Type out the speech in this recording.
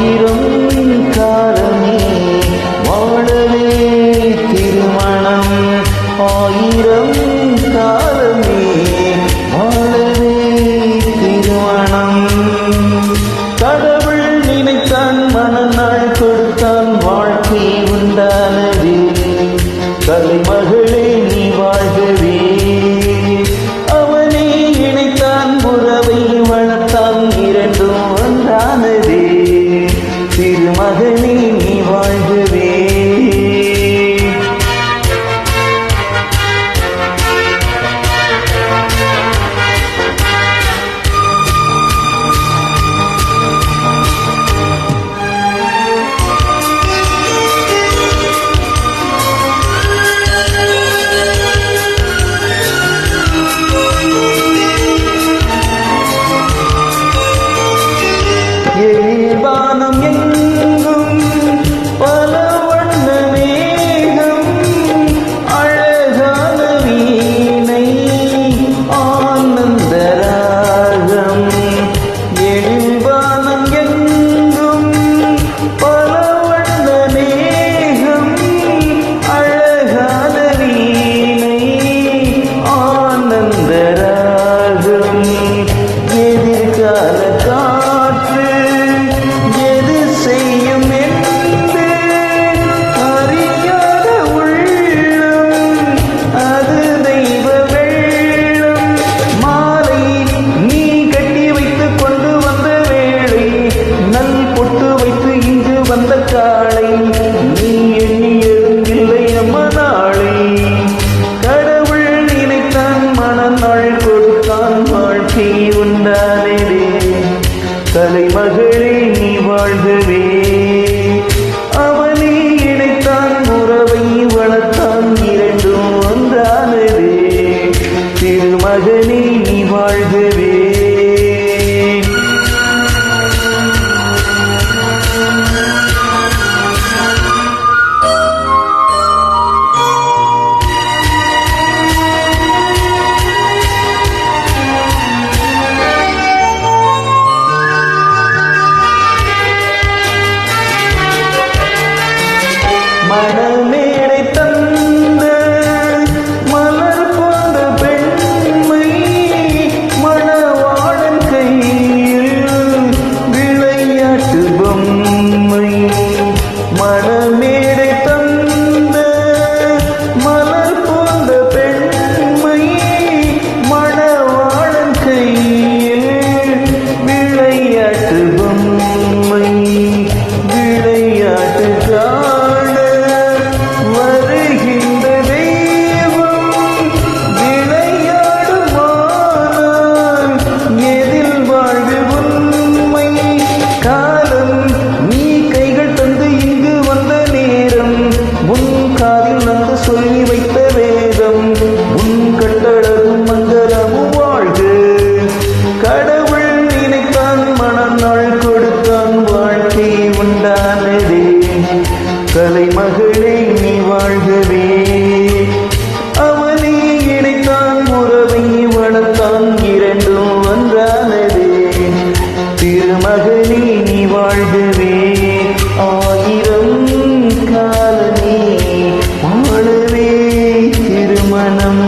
ஆயிரம் காலமே வாழவே திருமணம். ஆயிரம் காலமே வாழவே திருமணம். கடவுள் நினைத்தான், மனநாள் கொடுத்தான், வாழ்க்கை உண்டானது. கலைமகளே நீ வாழ்கவே. அவனே இணைத்தான், உறவை வளர்த்தான், இரண்டும் ஒன்றானதே. திருமகனே நீ வாழ்கவே. வானம் எங்கும் பல வண்ண மேகம், அழகான வீணை ஆனந்த ராகம். வானம் எங்கும் பல வண்ண மேகம், அழகான வீணை ஆனந்த ராகம். எதிர்கால காற்று எது செய்யும் என்று அறியாத உள்ளம், அது தெய்வ வெள்ளம். மாலை நீ கட்டி வைத்து கொண்டு வந்த வேளை, நல் பொட்டு வைத்து இங்கு வந்த காலை, நீ எண்ணியதும் இல்லை அம்மா நாளை. கடவுள் நினைத்தான், மனநாள் கொடுத்தான், வாழ்க்கை உண்டானதே. கலைமகளே நீ வாழ்கவே. அவனே இணைத்தான், உறவை வளர்த்தான், இரண்டும் ஒன்றானதே. திருமகனே நீ வாழ்கவே. மணமேடை தந்த மலர் போன்ற பெண்மை, மணவாளன் கையில் விளையாட்டு பொம்மை. மணமேடை தந்த மலர் போன்ற பெண்மை, மணவாளன் கையில் விளையாட்டு பொம்மை. விளையாட்டு காண வருகின்ற தெய்வம், விளையாடுமானால் எதில் வாழ்வு உண்மை. காலம் நீ கைகள் தந்து இங்கு வந்த நேரம், உன் காதில் நந்து சொல்லி வைத்த வேதம், உன் கட்டழகும் மங்களமும் வாழ்க. கடவுள் நினைத்தான், மனநாள் கொடுத்தான், வாழ்க்கை உண்டானதே. கலைமகளே நீ வாழ்கவே. அவனே இணைத்தான், உறவை வளர்த்தான், இரண்டும் ஒன்றானதே. திருமகனே நீ வாழ்கவே. ஆயிரம் காலமே வாழவே திருமணம்.